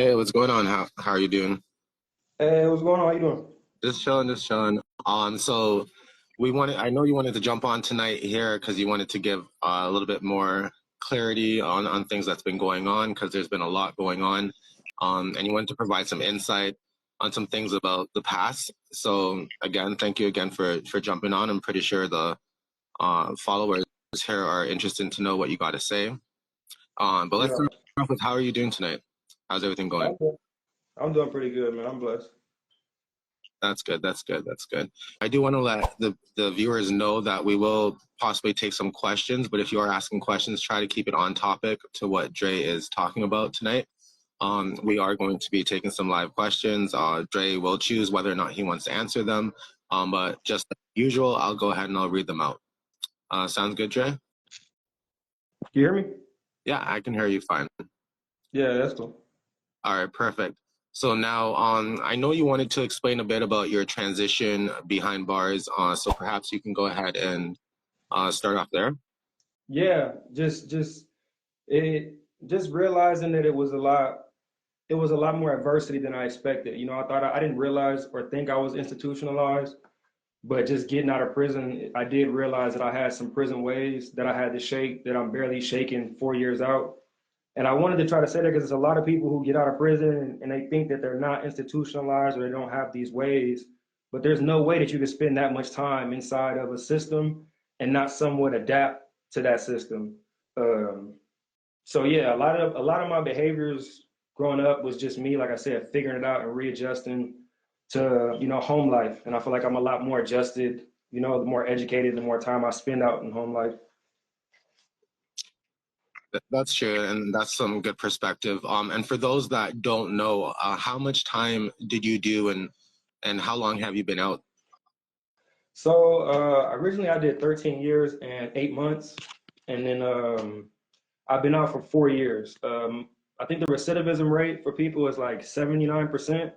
Hey, what's going on? How are you doing? Hey, what's going on? How you doing? Just chilling, just chilling. So I know you wanted to jump on tonight here because you wanted to give a little bit more clarity on things that's been going on because there's been a lot going on. And you wanted to provide some insight on some things about the past. So again, thank you again for jumping on. I'm pretty sure the followers here are interested to know what you got to say. But let's Yeah, start off with how are you doing tonight? How's everything going? I'm doing, I'm doing pretty good, man. I'm blessed. That's good. That's good. That's good. I do want to let the viewers know that we will possibly take some questions, but if you are asking questions, try to keep it on topic to what Dre is talking about tonight. We are going to be taking some live questions. Dre will choose whether or not he wants to answer them. But just like usual, I'll go ahead and I'll read them out. Sounds good, Dre? You hear me? Yeah, I can hear you fine. Yeah, that's cool. All right, perfect. So now, I know you wanted to explain a bit about your transition behind bars. So perhaps you can go ahead and start off there. Yeah, just realizing that it was a lot more adversity than I expected. I thought I didn't realize or think I was institutionalized, but just getting out of prison, I did realize that I had some prison ways that I had to shake that I'm barely shaking 4 years out. And I wanted to try to say that because there's a lot of people who get out of prison and they think that they're not institutionalized or they don't have these ways. But there's no way that you can spend that much time inside of a system and not somewhat adapt to that system. Um, so yeah, a lot of my behaviors growing up was just me, like I said, figuring it out and readjusting to home life. And I feel like I'm a lot more adjusted. The more educated, the more time I spend out in home life. That's true, and that's some good perspective. And for those that don't know, how much time did you do, and how long have you been out? So originally I did 13 years and 8 months, and then I've been out for 4 years. I think the recidivism rate for people is like 79%.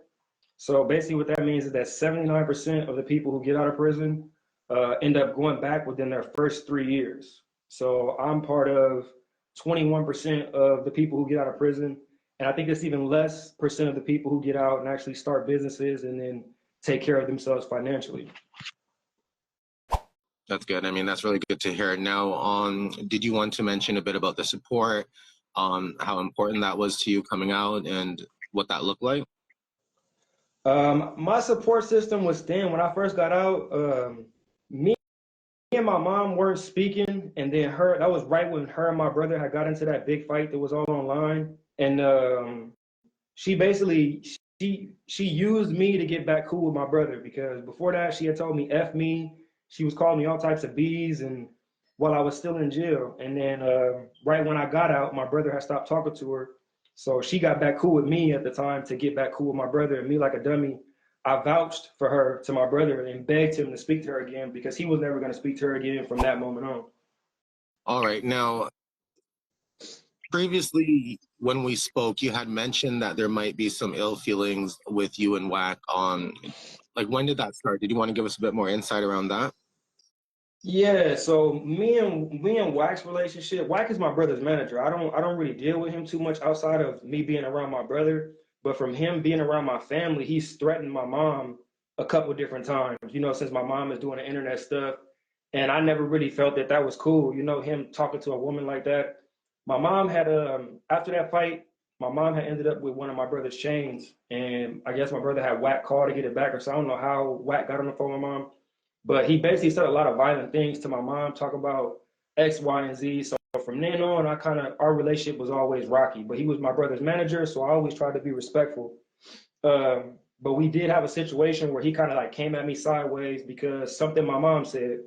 So basically, what that means is that 79% of the people who get out of prison end up going back within their first 3 years. So I'm part of 21% of the people who get out of prison. And I think it's even less percent of the people who get out and actually start businesses and then take care of themselves financially. That's good. I mean, that's really good to hear. Now, did you want to mention a bit about the support, how important that was to you coming out, and what that looked like? My support system was thin when I first got out. Me and my mom weren't speaking, and then that was right when her and my brother had got into that big fight that was all online. And she basically she used me to get back cool with my brother because before that she had told me F me. She was calling me all types of B's and while I was still in jail. And then right when I got out, my brother had stopped talking to her. So she got back cool with me at the time to get back cool with my brother. And me, like a dummy, I vouched for her to my brother and begged him to speak to her again because he was never going to speak to her again from that moment on. All right. Now, previously, when we spoke, you had mentioned that there might be some ill feelings with you and Wack. Like when did that start? Did you want to give us a bit more insight around that? Yeah, so me and Wack's relationship, Wack is my brother's manager. I don't really deal with him too much outside of me being around my brother, but from him being around my family, he's threatened my mom a couple different times, since my mom is doing the internet stuff. And I never really felt that that was cool, him talking to a woman like that. My mom had after that fight, my mom had ended up with one of my brother's chains, and I guess my brother had Wack call to get it back, or so I don't know how Wack got on the phone with my mom. But he basically said a lot of violent things to my mom, talk about X, Y, and Z. So from then on, our relationship was always rocky. But he was my brother's manager, so I always tried to be respectful. But we did have a situation where he kind of like came at me sideways because something my mom said.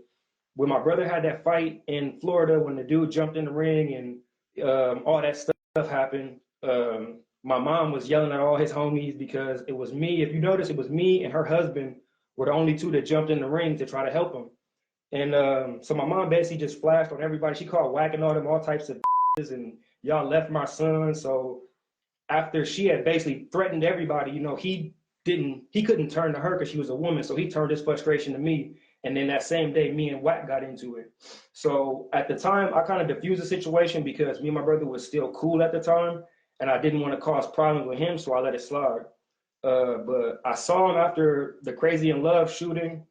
When my brother had that fight in Florida, when the dude jumped in the ring and all that stuff happened, my mom was yelling at all his homies because it was me. If you notice, it was me and her husband were the only two that jumped in the ring to try to help him. And so my mom basically just flashed on everybody. She called whacking all them all types of and y'all left my son. So after she had basically threatened everybody, he couldn't turn to her because she was a woman. So he turned his frustration to me. And then that same day, me and Wack got into it. So at the time, I kind of diffused the situation because me and my brother was still cool at the time. and I didn't want to cause problems with him, so I let it slide. But I saw him after the Crazy in Love shooting,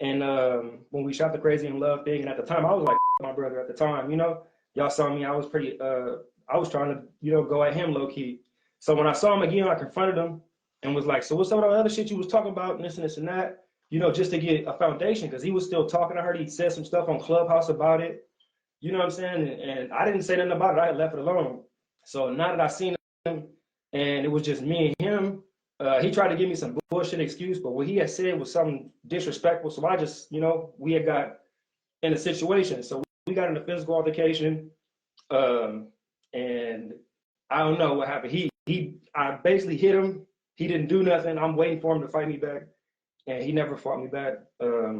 and when we shot the Crazy in Love thing, and at the time I was like my brother at the time, you know, y'all saw me, I was pretty, I was trying to, you know, go at him low key. So when I saw him again, I confronted him and was like, so what's some of the other shit you was talking about, and this and that, you know, just to get a foundation, because he was still talking. I heard he said some stuff on Clubhouse about it, you know what I'm saying? And I didn't say nothing about it. I had left it alone. So now that I seen him and it was just me and him, he tried to give me some bullshit excuse, but what he had said was something disrespectful. So I just, you know, we had got in a situation. So we got in a physical altercation, and I don't know what happened. I basically hit him. He didn't do nothing. I'm waiting for him to fight me back, and he never fought me back,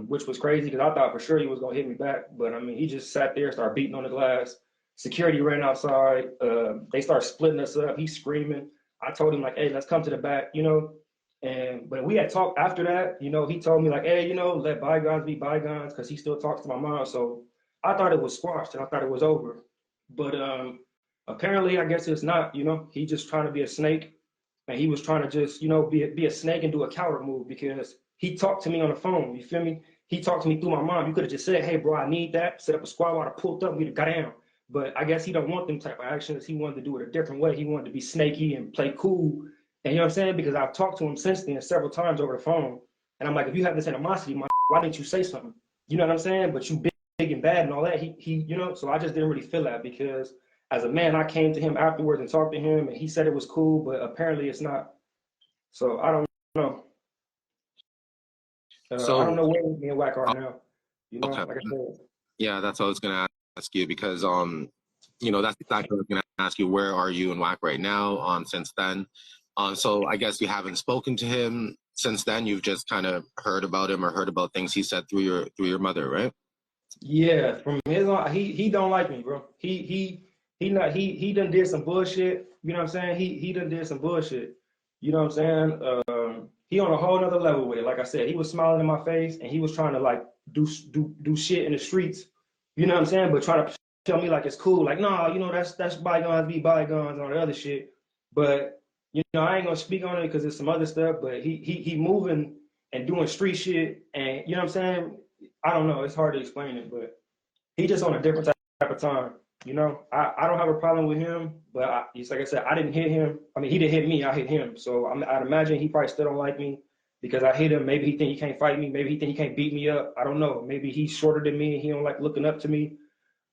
which was crazy because I thought for sure he was gonna hit me back. But I mean, he just sat there, started beating on the glass. Security ran outside. They started splitting us up. He's screaming. I told him like, "Hey, let's come to the back," you know. And but we had talked after that. You know, he told me like, "Hey, you know, let bygones be bygones," because he still talks to my mom. So I thought it was squashed and I thought it was over. But apparently, I guess it's not. You know, he just trying to be a snake, and he was trying to just, you know, be a snake and do a coward move because he talked to me on the phone. You feel me? He talked to me through my mom. You could have just said, "Hey, bro, I need that." Set up a squad. I'd have pulled up. We'd have got down. But I guess he don't want them type of actions. He wanted to do it a different way. He wanted to be snaky and play cool. And you know what I'm saying? Because I've talked to him since then several times over the phone. And I'm like, if you have this animosity, why didn't you say something? You know what I'm saying? But you big and bad and all that. He, you know, so I just didn't really feel that because as a man, I came to him afterwards and talked to him and he said it was cool, but apparently it's not. So I don't know. I don't So, know where me and Wack are now. You know, okay. like I said. Yeah, that's what I was gonna ask you because you know, that's exactly what I was gonna ask you. Where are you and Wack right now? Since then, so I guess you haven't spoken to him since then. You've just kind of heard about him or heard about things he said through your mother, right? Yeah, from his on, he don't like me, bro. He done did some bullshit. You know what I'm saying? He done did some bullshit. You know what I'm saying? He on a whole nother level with it. Like I said, he was smiling in my face and he was trying to like do shit in the streets. You know what I'm saying? But trying to tell me like it's cool. Like, no, you know, that's bygones be bygones and all the other shit. But you know, I ain't gonna speak on it because there's some other stuff. But he moving and doing street shit, and you know what I'm saying? I don't know. It's hard to explain it, but he just on a different type of time. You know, I don't have a problem with him, but it's like I said, I didn't hit him. I mean, he didn't hit me. I hit him. So I'd imagine he probably still don't like me because I hit him. Maybe he think he can't fight me. Maybe he think he can't beat me up. I don't know. Maybe he's shorter than me and he don't like looking up to me.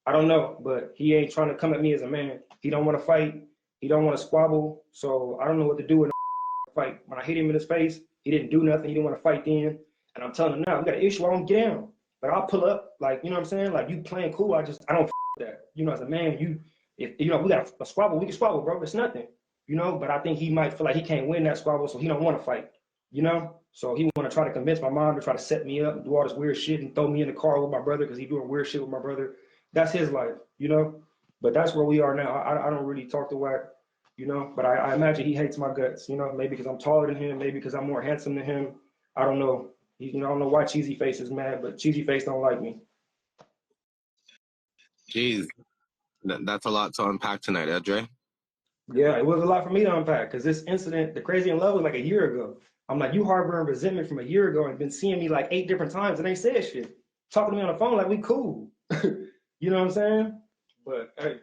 I don't know, but he ain't trying to come at me as a man. He don't want to fight. He don't want to squabble. So I don't know what to do in a fight. When I hit him in his face, he didn't do nothing. He didn't want to fight then. And I'm telling him now, we got an issue. I won't get down. But I'll pull up, like, you know what I'm saying? Like, you playing cool. I don't that. You know, as a man, if you know, we got a squabble, we can squabble, bro. It's nothing, you know. But I think he might feel like he can't win that squabble, so he don't want to fight, you know. So he want to try to convince my mom to try to set me up and do all this weird shit and throw me in the car with my brother because he doing weird shit with my brother. That's his life, you know. But that's where we are now. I don't really talk to Wack, you know. But I imagine he hates my guts, you know. Maybe because I'm taller than him, maybe because I'm more handsome than him. I don't know. You know, I don't know why Cheesy Face is mad, but Cheesy Face don't like me. Jeez, that's a lot to unpack tonight, Edre. Yeah, it was a lot for me to unpack because this incident, the Crazy in Love, was like a year ago. I'm like, you harboring resentment from a year ago and been seeing me like 8 different times and ain't said shit. Talking to me on the phone like we cool. You know what I'm saying? But hey,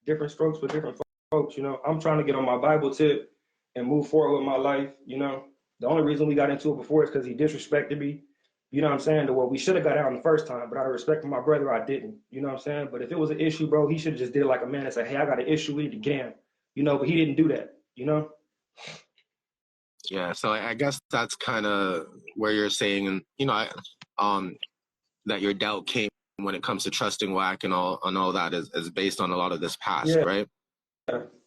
different strokes for different folks, you know. I'm trying to get on my Bible tip and move forward with my life, you know. The only reason we got into it before is because he disrespected me. You know what I'm saying? Well, we should have got out the first time, but out of respect for my brother, I didn't. You know what I'm saying? But if it was an issue, bro, he should have just did it like a man and said, hey, I got an issue, we need to get in. You know, but he didn't do that, you know? Yeah, so I guess that's kind of where you're saying, you know, um, that your doubt came when it comes to trusting Wack and all that is based on a lot of this past, Yeah. right?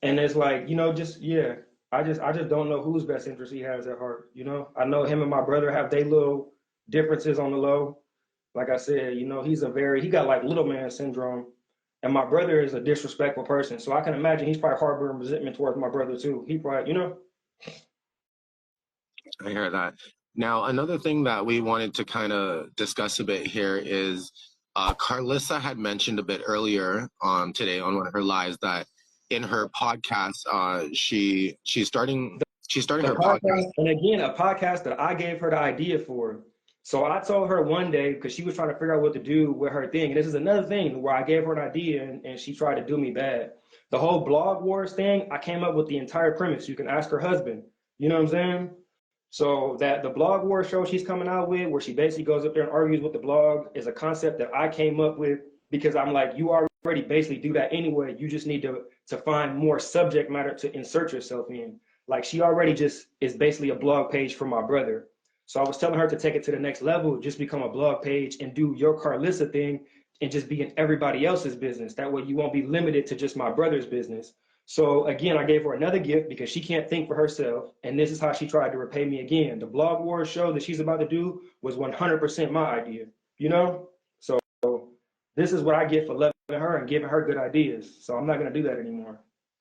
And it's like, you know, just yeah. I just don't know whose best interest he has at heart, you know? I know him and my brother have their little differences on the low. Like I said, you know, he got like little man syndrome. And my brother is a disrespectful person. So I can imagine he's probably harboring resentment towards my brother too. He probably, you know? I hear that. Now, another thing that we wanted to kind of discuss a bit here is Karlissa had mentioned a bit earlier today on one of her lives that in her podcast, she's starting The her podcast. podcast, and again, a podcast that I gave her the idea for. So I told her one day, because she was trying to figure out what to do with her thing. And this is another thing where I gave her an idea and she tried to do me bad. The whole blog wars thing, I came up with the entire premise. You can ask her husband. You know what I'm saying? So that the blog war show she's coming out with, where she basically goes up there and argues with the blog, is a concept that I came up with because I'm like, you already basically do that anyway. You just need to find more subject matter to insert yourself in. Like she already just is basically a blog page for my brother. So I was telling her to take it to the next level, just become a blog page and do your Karlissa thing and just be in everybody else's business. That way you won't be limited to just my brother's business. So again, I gave her another gift because she can't think for herself. And this is how she tried to repay me again. The Blog Wars show that she's about to do was 100% my idea, you know? So this is what I get for loving her and giving her good ideas. So I'm not going to do that anymore.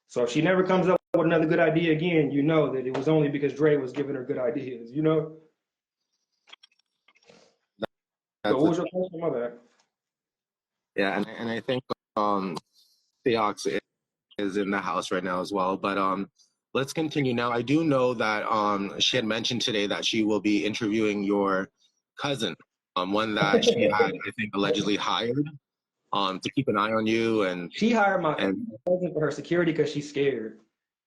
So if she never comes up with another good idea again, you know that it was only because Dre was giving her good ideas, you know? So what was your question? My bad. Yeah, and I think Theox is in the house right now as well. But let's continue now. I do know that she had mentioned today that she will be interviewing your cousin, one that she had, I think, allegedly hired to keep an eye on you. And she hired my cousin for her security because she's scared.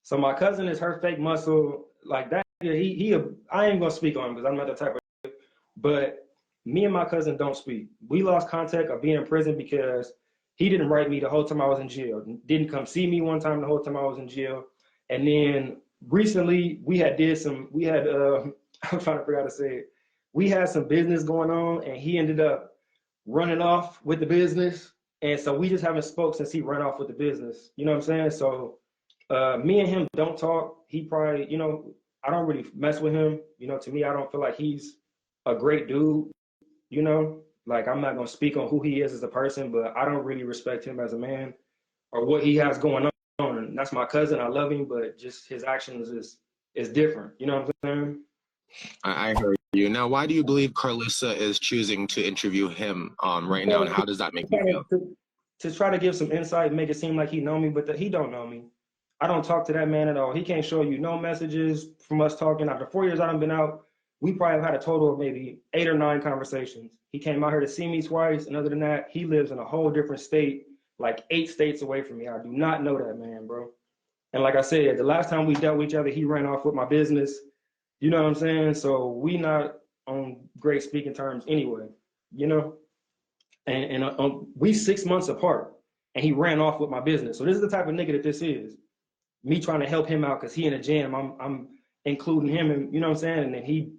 So my cousin is her fake muscle, like that. I ain't gonna speak on him because I'm not the type of. But me and my cousin don't speak. We lost contact of being in prison because he didn't write me the whole time I was in jail. Didn't come see me one time the whole time I was in jail. And then recently we had I'm trying to figure out how to say it. We had some business going on and he ended up running off with the business. And so we just haven't spoke since he ran off with the business. You know what I'm saying? So me and him don't talk. He probably, I don't really mess with him. To me, I don't feel like he's a great dude. Like I'm not gonna speak on who he is as a person, but I don't really respect him as a man or what he has going on. That's my cousin. I love him, but just his actions is different. You know what I'm saying? I heard you. Now, why do you believe Karlissa is choosing to interview him right now, and how does that make you feel? To try to give some insight, make it seem like he know me, but he don't know me. I don't talk to that man at all. He can't show you no messages from us talking. After 4 years I've been out, we probably have had a total of maybe 8 or 9 conversations. He came out here to see me twice, and other than that, he lives in a whole different state, like 8 states away from me. I do not know that man, bro. And like I said, the last time we dealt with each other, he ran off with my business. You know what I'm saying? So we not on great speaking terms anyway, you know? And we 6 months apart, and he ran off with my business. So this is the type of nigga that this is. Me trying to help him out because he in a jam. I'm including him, and you know what I'm saying? And then he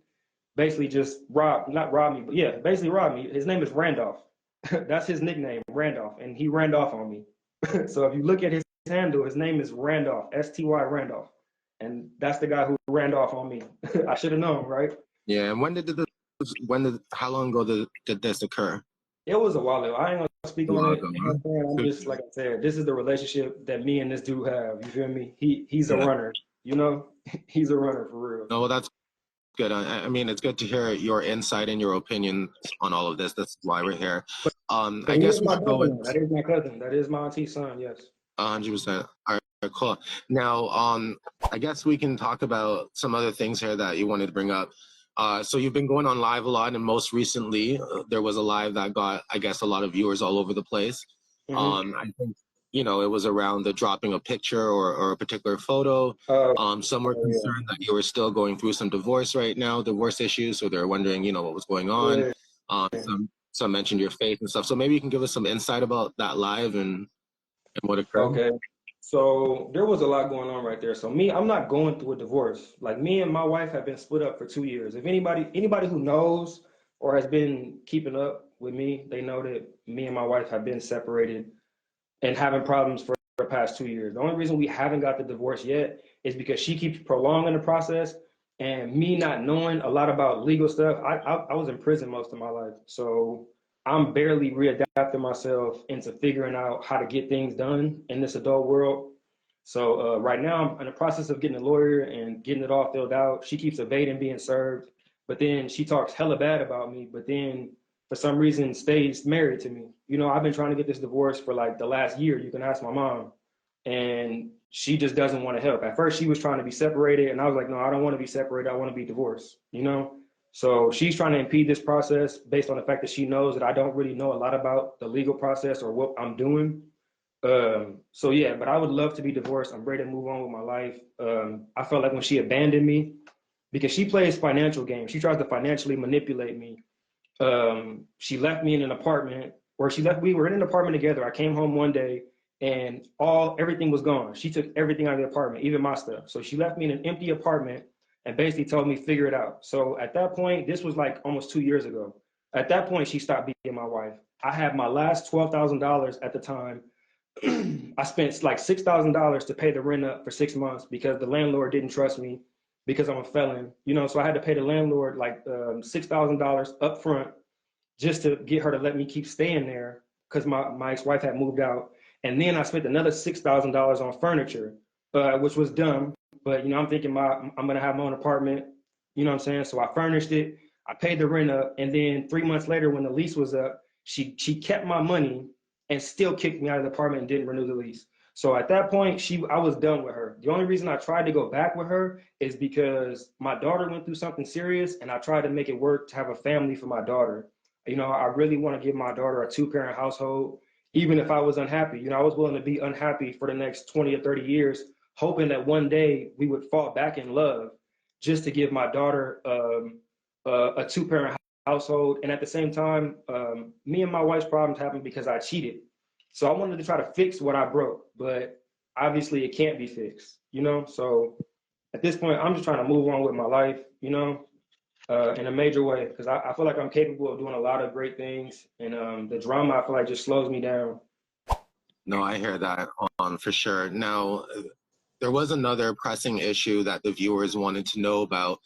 basically just not robbed me, but yeah, basically robbed me. His name is Randolph. That's his nickname, Randolph, and he ran off on me. So if you look at his handle, his name is Randolph, STY Randolph, and that's the guy who ran off on me. I should have known, right? Yeah. And how long ago did this occur? It was a while ago. I ain't gonna speak on it. I'm just like I said, this is the relationship that me and this dude have. You feel me? He's a runner. He's a runner for real. No, well, that's good. I mean, it's good to hear your insight and your opinion on all of this. That's why we're here. I guess we should go with. That is my cousin. That is my auntie's son. Yes. 100%. All right, cool. Now, I guess we can talk about some other things here that you wanted to bring up. So you've been going on live a lot, and most recently there was a live that got, I guess, a lot of viewers all over the place. Mm-hmm. I think, it was around the dropping a picture or a particular photo. Some were concerned that you were still going through some divorce issues, so they're wondering, what was going on. Some mentioned your faith and stuff. So maybe you can give us some insight about that live and what occurred. Okay. So there was a lot going on right there. So I'm not going through a divorce. Like me and my wife have been split up for 2 years. If anybody who knows or has been keeping up with me, they know that me and my wife have been separated and having problems for the past 2 years. The only reason we haven't got the divorce yet is because she keeps prolonging the process, and me not knowing a lot about legal stuff. I was in prison most of my life. So I'm barely readapting myself into figuring out how to get things done in this adult world. So right now I'm in the process of getting a lawyer and getting it all filled out. She keeps evading being served, but then she talks hella bad about me, but then for some reason stays married to me. I've been trying to get this divorce for like the last year. You can ask my mom. and she just doesn't want to help. At first, she was trying to be separated, and I was like, no, I don't want to be separated. I want to be divorced, you know? So she's trying to impede this process based on the fact that she knows that I don't really know a lot about the legal process or what I'm doing. So yeah, but I would love to be divorced. I'm ready to move on with my life. I felt like when she abandoned me, because she plays financial games, she tries to financially manipulate me. She left me in an apartment, or we were in an apartment together. I came home one day and everything was gone. She took everything out of the apartment, even my stuff. So she left me in an empty apartment and basically told me figure it out. So at that point, this was like almost 2 years ago. At that point, she stopped being my wife. I had my last $12,000 at the time. I spent like $6,000 to pay the rent up for 6 months because the landlord didn't trust me because I'm a felon, you know. So I had to pay the landlord like $6,000 up front just to get her to let me keep staying there because my ex-wife had moved out. And then I spent another $6,000 on furniture, which was dumb. But, you know, I'm thinking I'm going to have my own apartment, you know what I'm saying? So I furnished it. I paid the rent up. And then 3 months later, when the lease was up, she kept my money and still kicked me out of the apartment and didn't renew the lease. So at that point, I was done with her. The only reason I tried to go back with her is because my daughter went through something serious, and I tried to make it work to have a family for my daughter. You know, I really want to give my daughter a two-parent household, even if I was unhappy. You know, I was willing to be unhappy for the next 20 or 30 years, hoping that one day we would fall back in love just to give my daughter a two-parent household. And at the same time, me and my wife's problems happened because I cheated. So I wanted to try to fix what I broke, but obviously it can't be fixed, you know? So at this point, I'm just trying to move on with my life, you know, in a major way, because I feel like I'm capable of doing a lot of great things. And the drama, I feel like, just slows me down. No, I hear that on for sure. Now, there was another pressing issue that the viewers wanted to know about.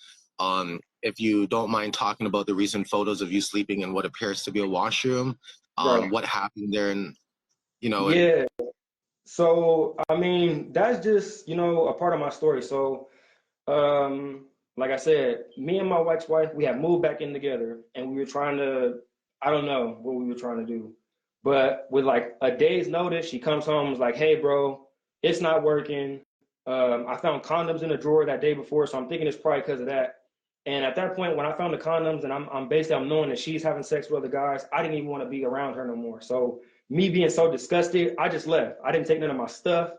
If you don't mind talking about the recent photos of you sleeping in what appears to be a washroom, Right. what happened there, and you know, and Yeah. So, I mean, that's just, you know, a part of my story. So, like I said, me and my ex-wife, we had moved back in together, and we were trying to, I don't know what we were trying to do, but with like a day's notice, she comes home and was like, "Hey, bro, it's not working. I found condoms in the drawer that day before, so I'm thinking it's probably because of that." And at that point, when I found the condoms, and I'm knowing that she's having sex with other guys, I didn't even want to be around her no more. So me being so disgusted, I just left. I didn't take none of my stuff.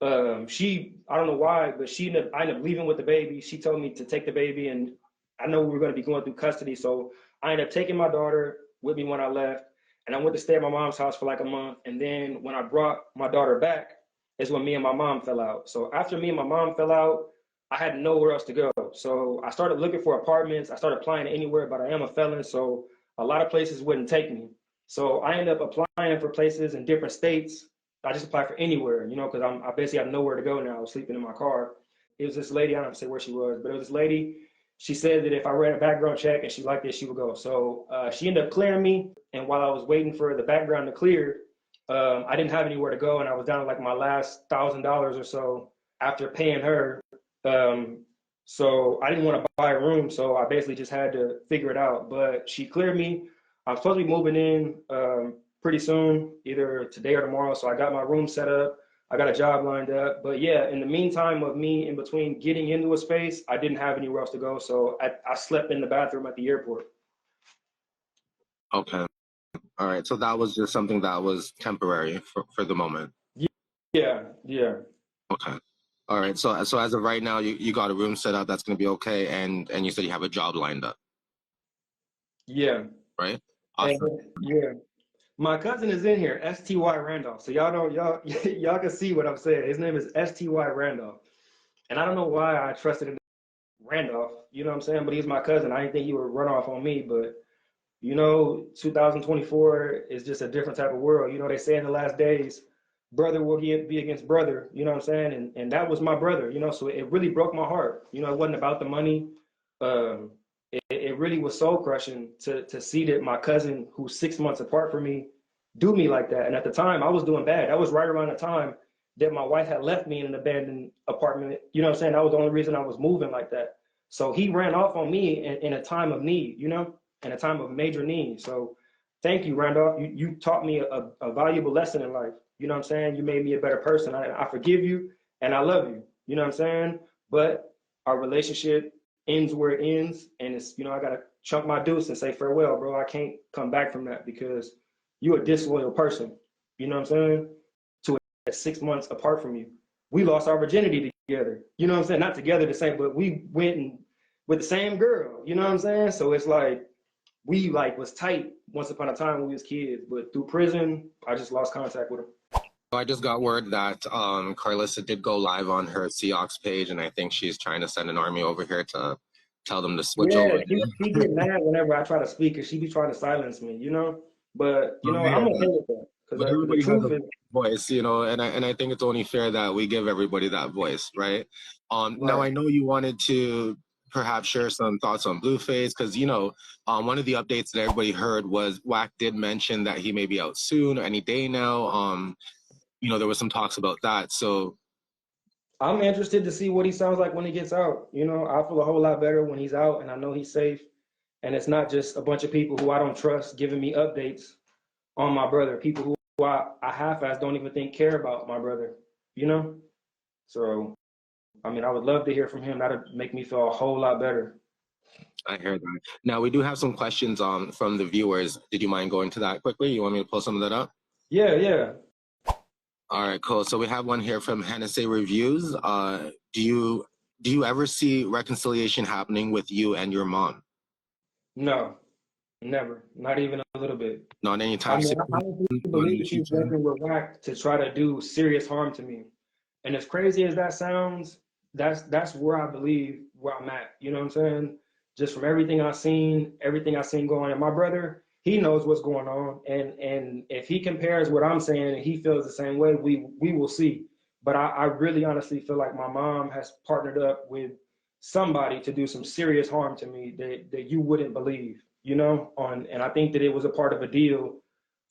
I don't know why, but I ended up leaving with the baby. She told me to take the baby, and I know we were going to be going through custody. So I ended up taking my daughter with me when I left, and I went to stay at my mom's house for like a month. And then when I brought my daughter back, is when me and my mom fell out. So after me and my mom fell out, I had nowhere else to go. So I started looking for apartments. I started applying anywhere, but I am a felon, so a lot of places wouldn't take me. So I ended up applying for places in different states. I just applied for anywhere, you know, because I basically have nowhere to go now. I was sleeping in my car. It was this lady, I don't say where she was, but it was this lady. She said that if I ran a background check and she liked it, she would go. So she ended up clearing me. And while I was waiting for the background to clear, I didn't have anywhere to go. And I was down to like my last $1,000 or so after paying her. So I didn't want to buy a room. So I basically just had to figure it out. But she cleared me. I'm supposed to be moving in pretty soon, either today or tomorrow. So I got my room set up. I got a job lined up. But yeah, in the meantime of me in between getting into a space, I didn't have anywhere else to go. So I slept in the bathroom at the airport. okay, all right. So that was just something that was temporary for the moment. Yeah, yeah. Okay. All right. So as of right now, you got a room set up that's going to be okay, and you said you have a job lined up, Yeah. right? And Awesome. yeah. My cousin is in here, STY Randolph. So y'all know y'all can see what I'm saying. His name is STY Randolph. And I don't know why I trusted him, Randolph, you know what I'm saying? But he's my cousin. I didn't think he would run off on me, but you know, 2024 is just a different type of world. You know, they say in the last days, brother will be against brother, you know what I'm saying? And that was my brother, you know, so it really broke my heart. You know, it wasn't about the money. Um, it really was soul crushing to see that my cousin, who's 6 months apart from me, do me like that. And at the time, I was doing bad. That was right around the time that my wife had left me in an abandoned apartment. You know what I'm saying? That was the only reason I was moving like that. So he ran off on me in a time of need, you know, in a time of major need. So thank you, Randolph. You taught me a valuable lesson in life. You know what I'm saying? You made me a better person. I forgive you and I love you. You know what I'm saying? But our relationship ends where it ends. And it's, you know, I got to chunk my deuce and say farewell, bro. I can't come back from that because you're a disloyal person. You know what I'm saying? To 6 months apart from you. We lost our virginity together. You know what I'm saying? Not together the same, but we went and with the same girl. You know what I'm saying? So it's like, we like was tight once upon a time when we was kids, but through prison, I just lost contact with him. I just got word that Karlissa did go live on her Seahawks page, and I think she's trying to send an army over here to tell them to switch Yeah, over. she get mad whenever I try to speak, cause she be trying to silence me, you know. But you know, I'm okay with that, cause But the everybody has truth a is voice, you know, and I think it's only fair that we give everybody that voice, right? Now right. I know you wanted to perhaps share some thoughts on Blueface, because you know, one of the updates that everybody heard was Wack did mention that he may be out soon, any day now. You know, there was some talks about that, so I'm interested to see what he sounds like when he gets out. You know, I feel a whole lot better when he's out, and I know he's safe, and it's not just a bunch of people who I don't trust giving me updates on my brother. People who I half-ass don't even think care about my brother. You know, so I mean, I would love to hear from him. That'd make me feel a whole lot better. I heard that. Now we do have some questions from the viewers. Did you mind going to that quickly? You want me to pull some of that up? Yeah, yeah. All right, cool. So we have one here from Hennessy Reviews. Do you ever see reconciliation happening with you and your mom? No, never. Not even a little bit. Not I anytime mean, soon, I honestly not in believe the she's future. working with Wack to try to do serious harm to me. And as crazy as that sounds, that's where I believe where I'm at. You know what I'm saying? Just from everything I've seen going on. And my brother, he knows what's going on. And if he compares what I'm saying and he feels the same way, we will see. But I really honestly feel like my mom has partnered up with somebody to do some serious harm to me that you wouldn't believe, you know, on and I think that it was a part of a deal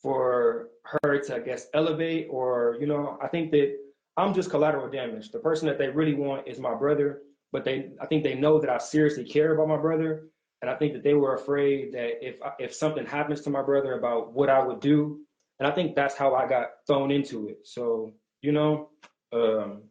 for her to, I guess, elevate or, you know, I think that I'm just collateral damage. The person that they really want is my brother, but I think they know that I seriously care about my brother. And I think that they were afraid that if something happens to my brother about what I would do, and I think that's how I got thrown into it. So, you know, um,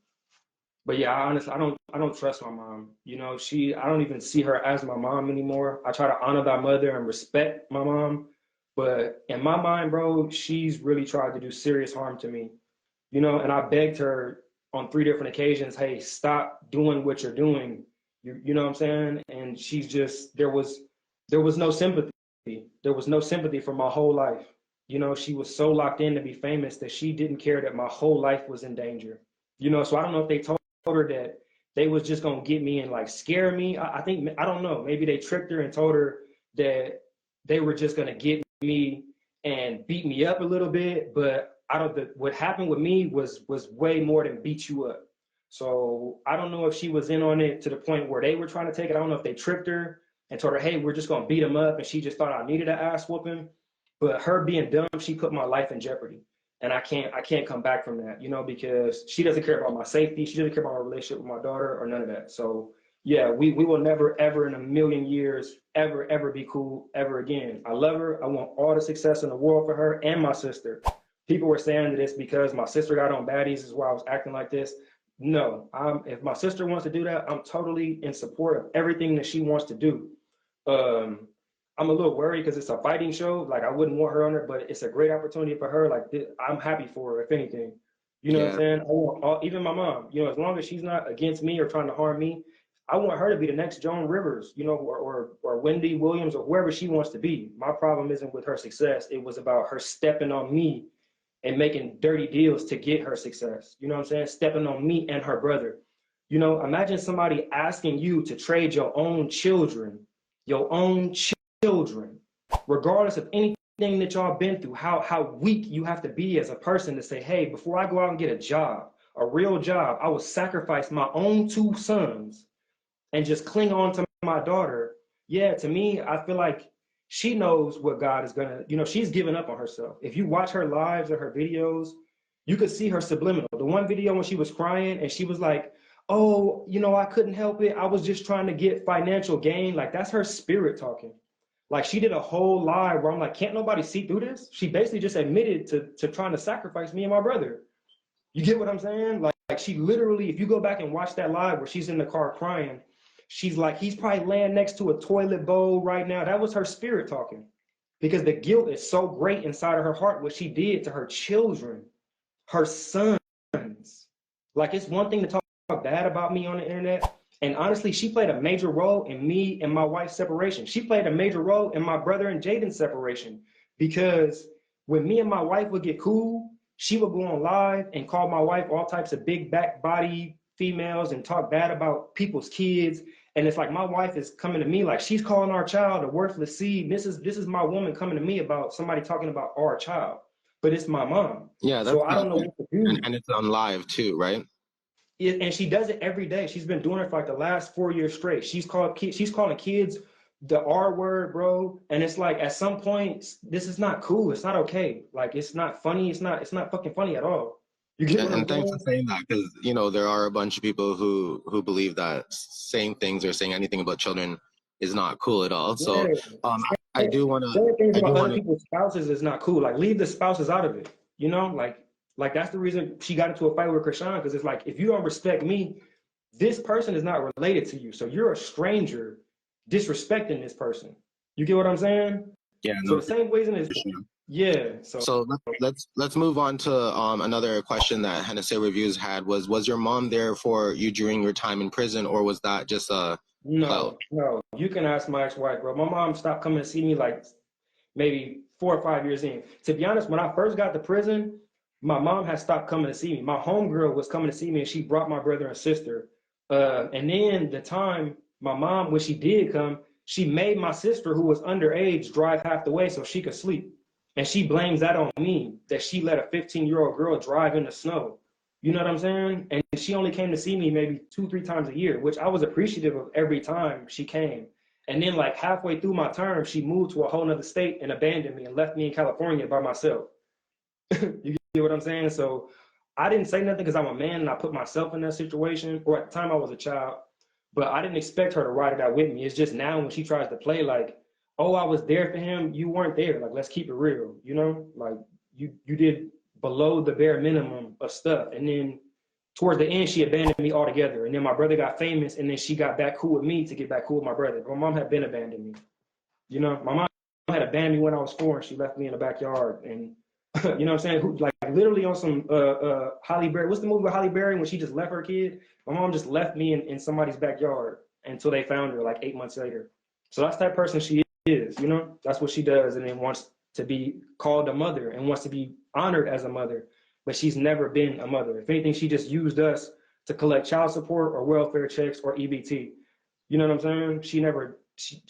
but yeah, honestly, I don't trust my mom. You know, I don't even see her as my mom anymore. I try to honor thy mother and respect my mom, but in my mind, bro, she's really tried to do serious harm to me. You know, and I begged her on 3 different occasions, hey, stop doing what you're doing. You know what I'm saying? And she's just there was no sympathy. There was no sympathy for my whole life. You know, she was so locked in to be famous that she didn't care that my whole life was in danger. You know, so I don't know if they told her that they was just gonna get me and like scare me. I think I don't know. Maybe they tricked her and told her that they were just gonna get me and beat me up a little bit. But I don't. What happened with me was way more than beat you up. So I don't know if she was in on it to the point where they were trying to take it. I don't know if they tricked her and told her, "Hey, we're just gonna beat him up," and she just thought I needed an ass whooping. But her being dumb, she put my life in jeopardy and I can't come back from that, you know, because she doesn't care about my safety, she doesn't care about my relationship with my daughter or none of that. So yeah, we will never ever in a million years ever be cool ever again. I love her. I want all the success in the world for her and my sister. People were saying that it's because my sister got on baddies is why I was acting like this. No, if my sister wants to do that, I'm totally in support of everything that she wants to do. Um, I'm a little worried because it's a fighting show. Like I wouldn't want her on it, but it's a great opportunity for her. Like I'm happy for her, if anything. You know what I'm Yeah, saying? I want even my mom. You know, as long as she's not against me or trying to harm me, I want her to be the next Joan Rivers. You know, or Wendy Williams or whoever she wants to be. My problem isn't with her success. It was about her stepping on me and making dirty deals to get her success. You know what I'm saying? Stepping on me and her brother. You know, imagine somebody asking you to trade your own children, regardless of anything that y'all been through, how weak you have to be as a person to say, hey, before I go out and get a job, a real job, I will sacrifice my own 2 sons and just cling on to my daughter. Yeah, to me, I feel like she knows what God is gonna, you know, she's given up on herself. If you watch her lives or her videos, you could see her subliminal. The one video when she was crying and she was like, oh, you know, I couldn't help it. I was just trying to get financial gain. Like that's her spirit talking. Like she did a whole live where I'm like, can't nobody see through this? She basically just admitted to trying to sacrifice me and my brother. You get what I'm saying? Like she literally, if you go back and watch that live where she's in the car crying, she's like, he's probably laying next to a toilet bowl right now. That was her spirit talking, because the guilt is so great inside of her heart, what she did to her children, her sons. Like, it's one thing to talk bad about me on the internet. And honestly, she played a major role in me and my wife's separation. She played a major role in my brother and Jaden's separation, because when me and my wife would get cool, she would go on live and call my wife all types of big back body females and talk bad about people's kids. And it's like my wife is coming to me like she's calling our child a worthless seed. This is my woman coming to me about somebody talking about our child, but it's my mom. Yeah, that's so I don't know what to do. And it's on live too, right? And she does it every day. She's been doing it for like the last 4 years straight. She's calling kids the R word, bro. And it's like, at some point, this is not cool. It's not okay. Like, it's not funny. It's not fucking funny at all. You get what I'm And thanks saying? for saying that, because you know there are a bunch of people who believe that saying things or saying anything about children is not cool at all. So Yeah. I do want Saying things to about other people's spouses is not cool. Like, leave the spouses out of it. You know, like that's the reason she got into a fight with Krishan, because it's like, if you don't respect me, this person is not related to you. So you're a stranger disrespecting this person. You get what I'm saying? Yeah, So no, the same ways in this. Yeah. So let's move on to another question that Hennessy Reviews had was your mom there for you during your time in prison, or was that just a clout? No. You can ask my ex-wife, bro. My mom stopped coming to see me like maybe 4 or 5 years in. To be honest, when I first got to prison, my mom had stopped coming to see me. My homegirl was coming to see me, and she brought my brother and sister. And then the time my mom, when she did come, she made my sister, who was underage, drive half the way so she could sleep. And she blames that on me, that she let a 15-year-old girl drive in the snow. You know what I'm saying? And she only came to see me maybe 2, 3 times a year, which I was appreciative of every time she came. And then like halfway through my term, she moved to a whole nother state and abandoned me and left me in California by myself. You get what I'm saying? So I didn't say nothing because I'm a man and I put myself in that situation, or at the time I was a child, but I didn't expect her to ride it out with me. It's just now when she tries to play like, oh, I was there for him, you weren't there. Like, let's keep it real, you know? Like, you did below the bare minimum of stuff. And then towards the end, she abandoned me altogether. And then my brother got famous, and then she got back cool with me to get back cool with my brother. My mom had been abandoned me. You know, my mom had abandoned me when I was 4, and she left me in the backyard. And you know what I'm saying? Like literally on some Holly Berry. What's the movie with Holly Berry when she just left her kid? My mom just left me in somebody's backyard until they found her like 8 months later. So that's that person she is, you know? That's what she does, and then wants to be called a mother and wants to be honored as a mother. But she's never been a mother. If anything, she just used us to collect child support or welfare checks or EBT. You know what I'm saying?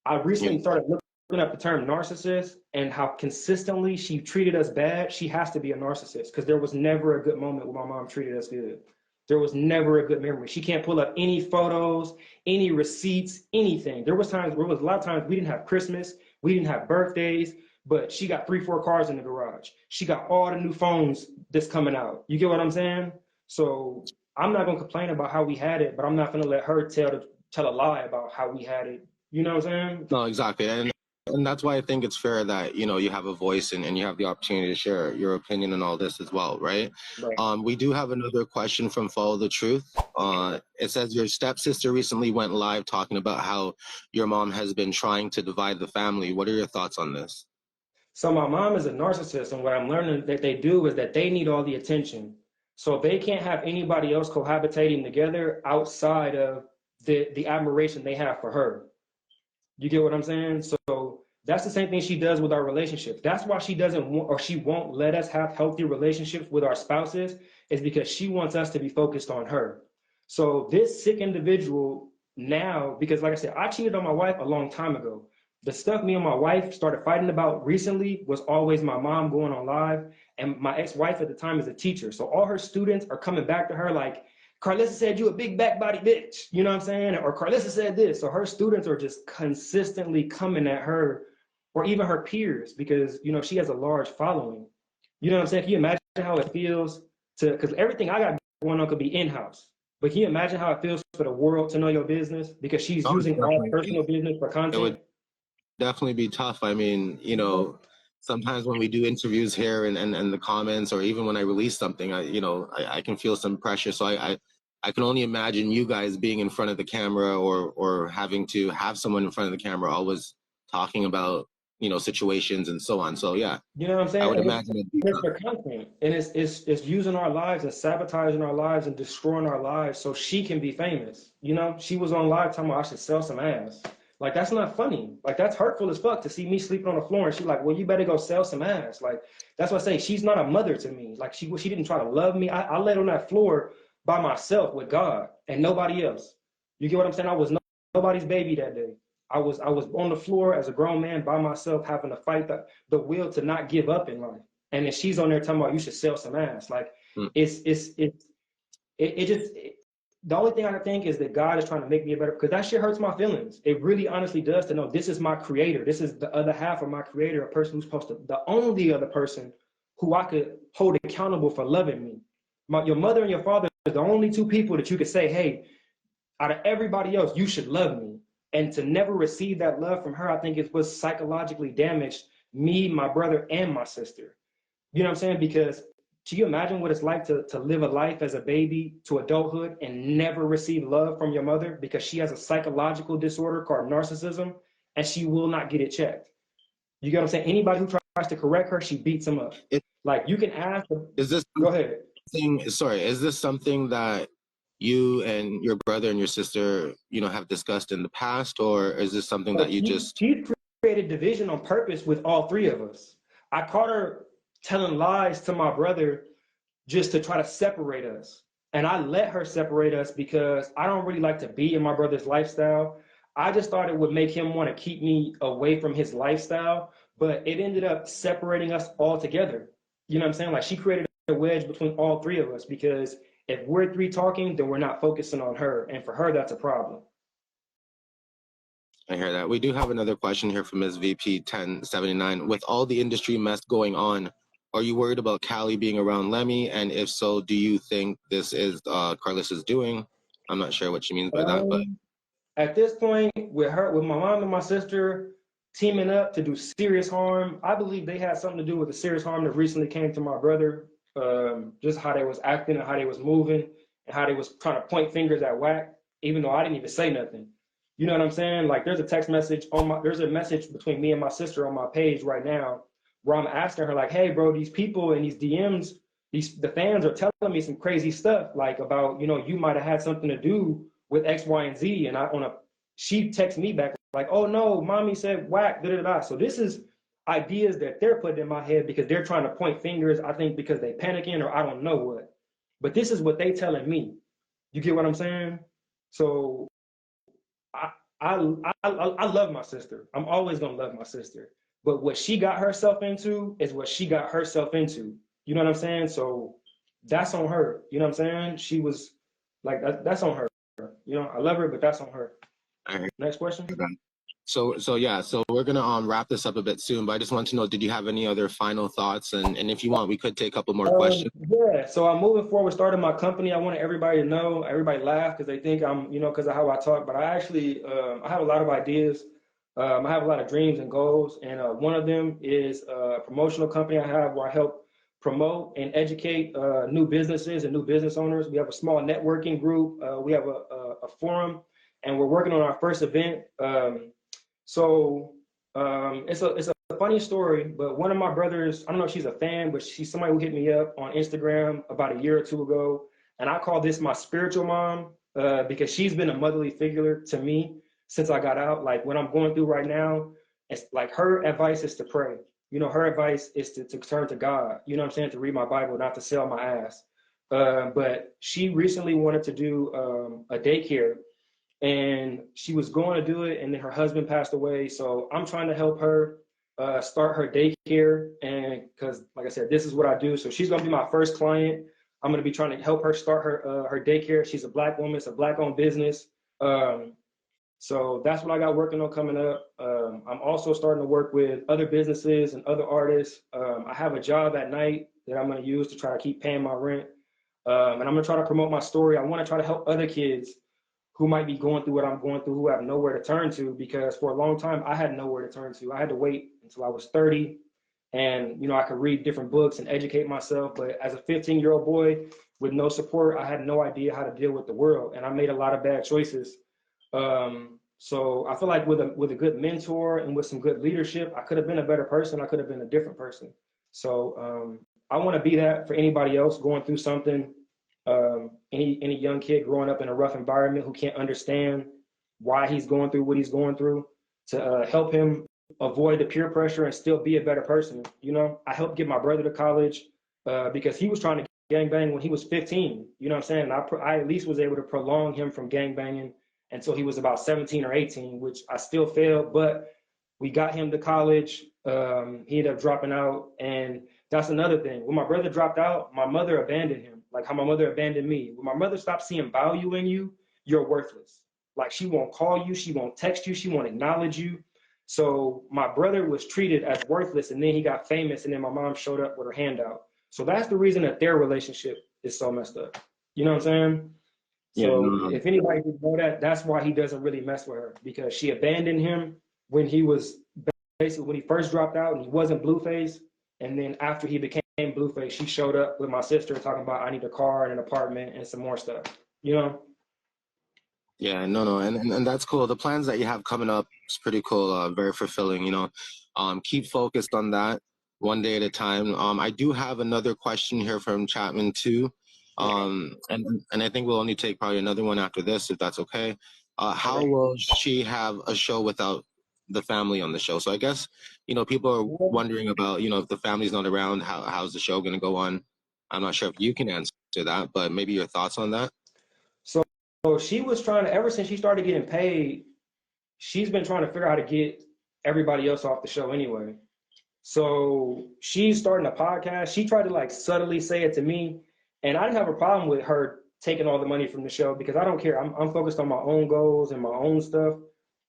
I recently started looking up the term narcissist and how consistently she treated us bad. She has to be a narcissist, because there was never a good moment when my mom treated us good. There was never a good memory. She can't pull up any photos, any receipts, anything. There was a lot of times we didn't have Christmas, we didn't have birthdays, but she got 3, 4 cars in the garage. She got all the new phones that's coming out. You get what I'm saying? So I'm not gonna complain about how we had it, but I'm not gonna let her tell a lie about how we had it. You know what I'm saying? No, exactly. And that's why I think it's fair that, you know, you have a voice and you have the opportunity to share your opinion on all this as well, right? Right. We do have another question from Follow the Truth. It says your stepsister recently went live talking about how your mom has been trying to divide the family. What are your thoughts on this? So my mom is a narcissist, and what I'm learning that they do is that they need all the attention. So they can't have anybody else cohabitating together outside of the admiration they have for her. You get what I'm saying? So that's the same thing she does with our relationships. That's why she doesn't want, or she won't let us have healthy relationships with our spouses, is because she wants us to be focused on her. So this sick individual now, because like I said, I cheated on my wife a long time ago. The stuff me and my wife started fighting about recently was always my mom going on live. And my ex-wife at the time is a teacher. So all her students are coming back to her like, Karlissa said you a big back body bitch. You know what I'm saying? Or Karlissa said this. So her students are just consistently coming at her, or even her peers, because, you know, she has a large following. You know what I'm saying? Can you imagine how it feels because everything I got going on could be in-house. But can you imagine how it feels for the world to know your business? Because she's using our personal business for content. definitely be tough. I mean, you know, sometimes when we do interviews here and the comments, or even when I release something, I can feel some pressure. So I can only imagine you guys being in front of the camera, or having to have someone in front of the camera always talking about, situations and so on. So yeah, You know what I'm I saying? would And imagine it'd be it's tough. for content, and it's using our lives and sabotaging our lives and destroying our lives so she can be famous. You know, she was on live talking about I should sell some ass. Like that's not funny. Like that's hurtful as fuck to see me sleeping on the floor and she's like, well, you better go sell some ass. Like that's what I say. She's not a mother to me. Like she didn't try to love me. I laid on that floor by myself with God and nobody else. You get what I'm saying? I was nobody's baby that day. I was on the floor as a grown man by myself having to fight the will to not give up in life. And then she's on there talking about you should sell some ass. Like Mm. it just the only thing I think is that God is trying to make me a better, because that shit hurts my feelings. It really honestly does, to know this is my creator. This is the other half of my creator, a person who's supposed to, the only other person who I could hold accountable for loving me. Your mother and your father are the only two people that you could say, hey, out of everybody else, you should love me. And to never receive that love from her, I think it was psychologically damaged me, my brother, and my sister. You know what I'm saying? Because can you imagine what it's like to live a life as a baby to adulthood and never receive love from your mother because she has a psychological disorder called narcissism and she will not get it checked? You get what I'm saying? Anybody who tries to correct her, she beats them up. It, Like you can ask them, is this go ahead. sorry, is this something that you and your brother and your sister, have discussed in the past, or is this something So that you just? she created division on purpose with all three of us. I caught her telling lies to my brother just to try to separate us. And I let her separate us because I don't really like to be in my brother's lifestyle. I just thought it would make him want to keep me away from his lifestyle, but it ended up separating us all together. You know what I'm saying? Like she created a wedge between all three of us because if we're three talking, then we're not focusing on her. And for her, that's a problem. I hear that. We do have another question here from Ms. VP 1079. With all the industry mess going on, are you worried about Callie being around Lemmy? And if so, do you think this is Karlissa's doing? I'm not sure what she means by that, but Um, At this point, with my mom and my sister teaming up to do serious harm, I believe they had something to do with the serious harm that recently came to my brother. Just how they was acting and how they was moving and how they was trying to point fingers at Wack, even though I didn't even say nothing. You know what I'm saying? Like there's a text message there's a message between me and my sister on my page right now where I'm asking her like, hey bro, these people and these DMs, the fans are telling me some crazy stuff like about, you might have had something to do with X, Y, and Z. And she texts me back like, oh no, mommy said Wack, da da da. So this is ideas that they're putting in my head because they're trying to point fingers, I think because they panicking or I don't know what. But this is what they telling me. You get what I'm saying? So I I love my sister. I'm always gonna love my sister. But what she got herself into is what she got herself into. You know what I'm saying? So that's on her. You know what I'm saying? She was like that's on her. I love her, but that's on her. I hear Next question. that. So yeah, so we're gonna wrap this up a bit soon, but I just want to know, did you have any other final thoughts? And if you want, we could take a couple more questions. Yeah, so I'm moving forward, starting my company. I want everybody to know, everybody laugh because they think I'm, because of how I talk. But I actually, I have a lot of ideas. I have a lot of dreams and goals, and one of them is a promotional company I have where I help promote and educate new businesses and new business owners. We have a small networking group. We have a forum, and we're working on our first event. It's a funny story, but one of my brothers, I don't know if she's a fan, but she's somebody who hit me up on Instagram about a year or two ago. And I call this my spiritual mom because she's been a motherly figure to me since I got out. Like what I'm going through right now, it's like her advice is to pray. Her advice is to turn to God. You know what I'm saying? To read my Bible, not to sell my ass. But she recently wanted to do a daycare and she was going to do it, and then her husband passed away. So I'm trying to help her start her daycare, and because, like I said, this is what I do. So she's going to be my first client. I'm going to be trying to help her start her daycare. She's a Black woman. It's a Black-owned business. So that's what I got working on coming up. I'm also starting to work with other businesses and other artists. I have a job at night that I'm going to use to try to keep paying my rent. And I'm going to try to promote my story. I want to try to help other kids who might be going through what I'm going through, who have nowhere to turn to, because for a long time I had nowhere to turn to. I had to wait until I was 30 and, you know, I could read different books and educate myself. But as a 15-year-old boy with no support, I had no idea how to deal with the world. And I made a lot of bad choices. So I feel like with a good mentor and with some good leadership, I could have been a better person. I could have been a different person. So I want to be that for anybody else going through something. Any young kid growing up in a rough environment who can't understand why he's going through what he's going through, to help him avoid the peer pressure and still be a better person. You know, I helped get my brother to college because he was trying to gangbang when he was 15. You know what I'm saying? And I at least was able to prolong him from gangbanging until he was about 17 or 18, which I still failed, but we got him to college. He ended up dropping out, and that's another thing. When my brother dropped out, my mother abandoned him, like how my mother abandoned me. When my mother stopped seeing value in you, you're worthless. Like, she won't call you, she won't text you, she won't acknowledge you. So my brother was treated as worthless, and then he got famous, and then my mom showed up with her hand out. So that's the reason that their relationship is so messed up. You know what I'm saying? Yeah, So no, if anybody didn't know that, that's why he doesn't really mess with her, because she abandoned him when he was basically, when he first dropped out and he wasn't Blueface. And then after he became Blueface, she showed up with my sister talking about, I need a car and an apartment and some more stuff, you know? yeah, no, and that's cool. The plans that you have coming up is pretty cool, very fulfilling, you know. Keep focused on that, one day at a time. I do have another question here from Chapman too. And I think we'll only take probably another one after this, if that's okay. How Okay. will she have a show without the family on the show? So I guess, you know, people are wondering about, you know, if the family's not around, how's the show going to go on? I'm not sure if you can answer that, but maybe your thoughts on that. So, so she was trying to, ever since she started getting paid, she's been trying to figure out how to get everybody else off the show anyway. So she's starting a podcast. She tried to like subtly say it to me, and I didn't have a problem with her taking all the money from the show because I don't care. I'm focused on my own goals and my own stuff.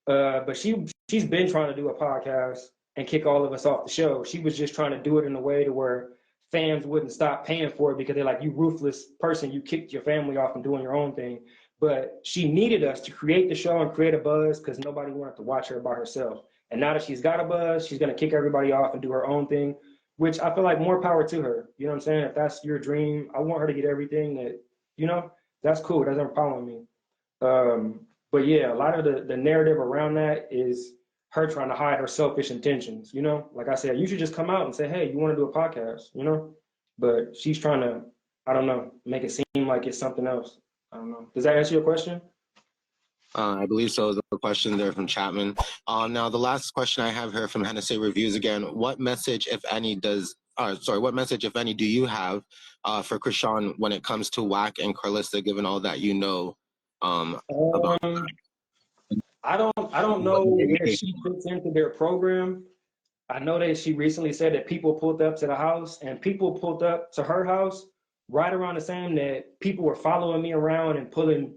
But she's been trying to do a podcast and kick all of us off the show. She was just trying to do it in a way to where fans wouldn't stop paying for it because they're like, you ruthless person, you kicked your family off and doing your own thing. But she needed us to create the show and create a buzz because nobody wanted to watch her by herself. And now that she's got a buzz, she's going to kick everybody off and do her own thing, which I feel like more power to her. You know what I'm saying? If that's your dream, I want her to get everything that, you know, that's cool. It doesn't have a problem with me. But yeah, a lot of the narrative around that is her trying to hide her selfish intentions. You know, like I said, you should just come out and say, hey, you want to do a podcast, you know? But she's trying to, I don't know, make it seem like it's something else. I don't know. Does that answer your question? I believe so. The question there from Chapman. Now, the last question I have here from Hennessy Reviews again. What message, if any, what message, if any, do you have for Krishan when it comes to Wack and Karlissa, given all that you know about Um, I don't know where she fits into their program. I know that she recently said that people pulled up to the house, and people pulled up to her house right around the same that people were following me around and pulling,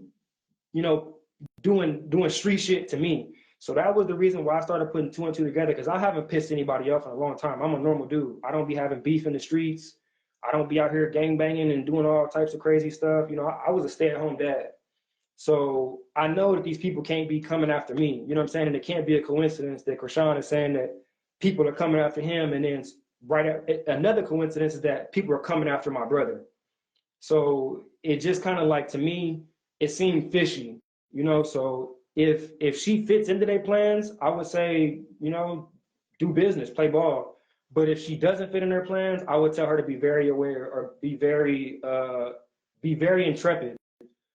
you know, doing street shit to me. So that was the reason why I started putting two and two together, because I haven't pissed anybody off in a long time. I'm a normal dude. I don't be having beef in the streets. I don't be out here gang banging and doing all types of crazy stuff. You know, I was a stay-at-home dad. So I know that these people can't be coming after me. You know what I'm saying? And it can't be a coincidence that Krishan is saying that people are coming after him, and then another coincidence is that people are coming after my brother. So it just kind of like, to me, it seemed fishy, you know. So if she fits into their plans, I would say, you know, do business, play ball. But if she doesn't fit in their plans, I would tell her to be very aware, or be very intrepid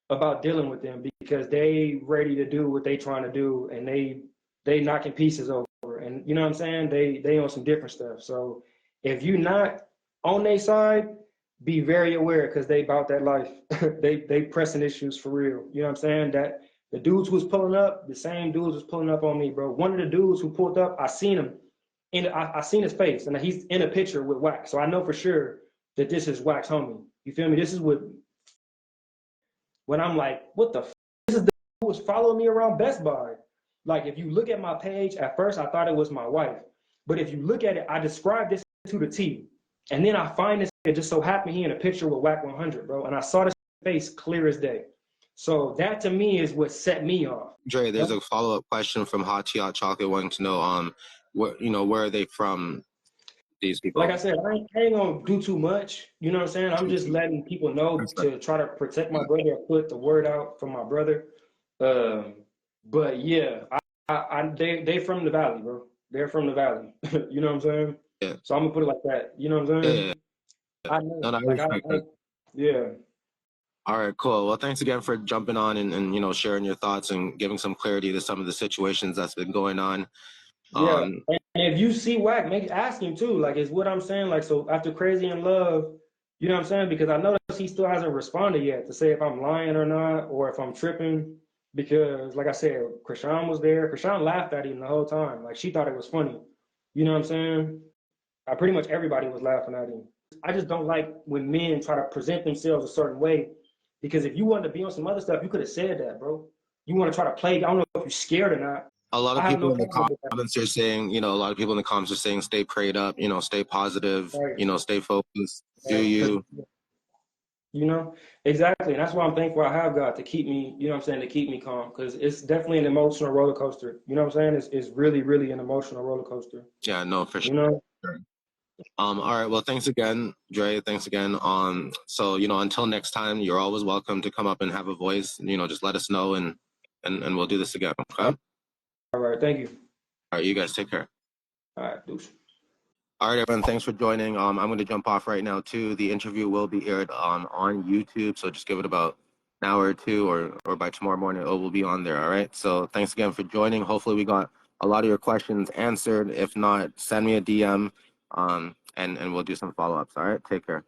about dealing with them, because they ready to do what they trying to do, and they knocking pieces over. And you know what I'm saying? They on some different stuff. So if you not on their side, be very aware, because they about that life. they pressing issues for real. You know what I'm saying? That the dudes who was pulling up, the same dudes was pulling up on me, bro. One of the dudes who pulled up, I seen him. I seen his face, and he's in a picture with Wack. So I know for sure that this is Wack's homie. You feel me? This is what, when I'm like, what the this is the who was following me around Best Buy. Like, if you look at my page, at first I thought it was my wife. But if you look at it, I described this to the T. And then I find this, it just so happened he in a picture with Wack 100, bro. And I saw this face clear as day. So that to me is what set me off. Dre, there's a follow-up question from Hot Tea Hot Chocolate wanting to know, where are they from, these Like I people? said, I ain't gonna do too much. You know what I'm saying? I'm just letting people know to try to protect my brother or put the word out for my brother. But yeah, they from the valley, bro. They're from the valley. You know what I'm saying? Yeah, So I'm gonna put it like that. You know what I'm yeah, yeah. saying? I know, No, no, I like respect that. yeah, All right, cool. Well, thanks again for jumping on and sharing your thoughts and giving some clarity to some of the situations that's been going on. yeah. Um, And if you see Wack, make ask him too. Like, is what I'm saying. Like, so after Crazy in Love, you know what I'm saying? Because I noticed he still hasn't responded yet to say if I'm lying or not, or if I'm tripping. Because, like I said, Krishan was there. Krishan laughed at him the whole time. Like, she thought it was funny. You know what I'm saying? Pretty much everybody was laughing at him. I just don't like when men try to present themselves a certain way. Because if you wanted to be on some other stuff, you could have said that, bro. You want to try to play. I don't know if you're scared or not. a lot I of have people no in the problem with that. comments are saying, a lot of people in the comments are saying, stay prayed up, stay positive, Right? stay focused, do Right? Because you? you know exactly, and that's why I'm thankful I have God to keep me. You know what I'm saying, to keep me calm, because it's definitely an emotional roller coaster. You know what I'm saying? It's really, really an emotional roller coaster. Yeah, no, for You know. sure. All right. Well, thanks again, Dre. Thanks again. So, until next time, you're always welcome to come up and have a voice. Just let us know and we'll do this again. Okay. All All right. Thank you. right. You guys take care. All right, deuce. All right, everyone. Thanks for joining. I'm going to jump off right now too. The interview will be aired on YouTube, so just give it about an hour or two, or by tomorrow morning, it will be on there. All right. So thanks again for joining. Hopefully, we got a lot of your questions answered. If not, send me a DM, and we'll do some follow ups. All right. Take care.